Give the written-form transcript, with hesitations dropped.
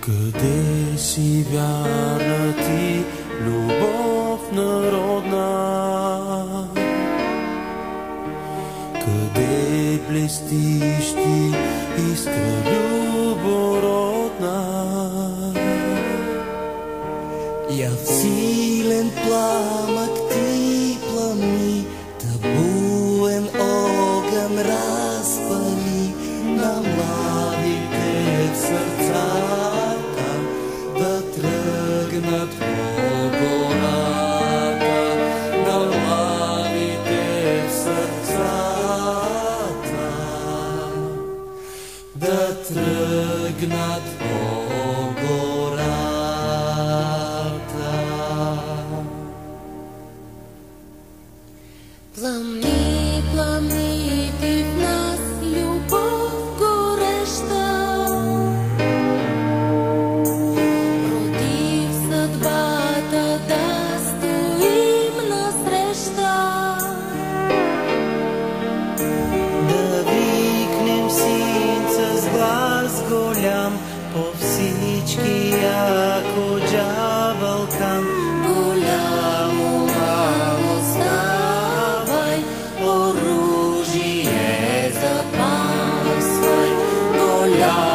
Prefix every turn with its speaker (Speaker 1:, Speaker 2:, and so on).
Speaker 1: Къде си вярна ти, любов народна? Къде блестиш ти, искра любородна?
Speaker 2: Я в силен пламък ти плами, табуен огън разпали на младите в сърцата, да тръгнат по гората, на младите в сърцата, да тръгнат по гората.
Speaker 3: Пламни, пламни ти в нас, любов гореща, роди в съдбата да стоим насреща.
Speaker 2: Да викнем синца с глас голям, по всички яко джабалкан. Голямо, мамо, ставай, оружие запасвай, голямо.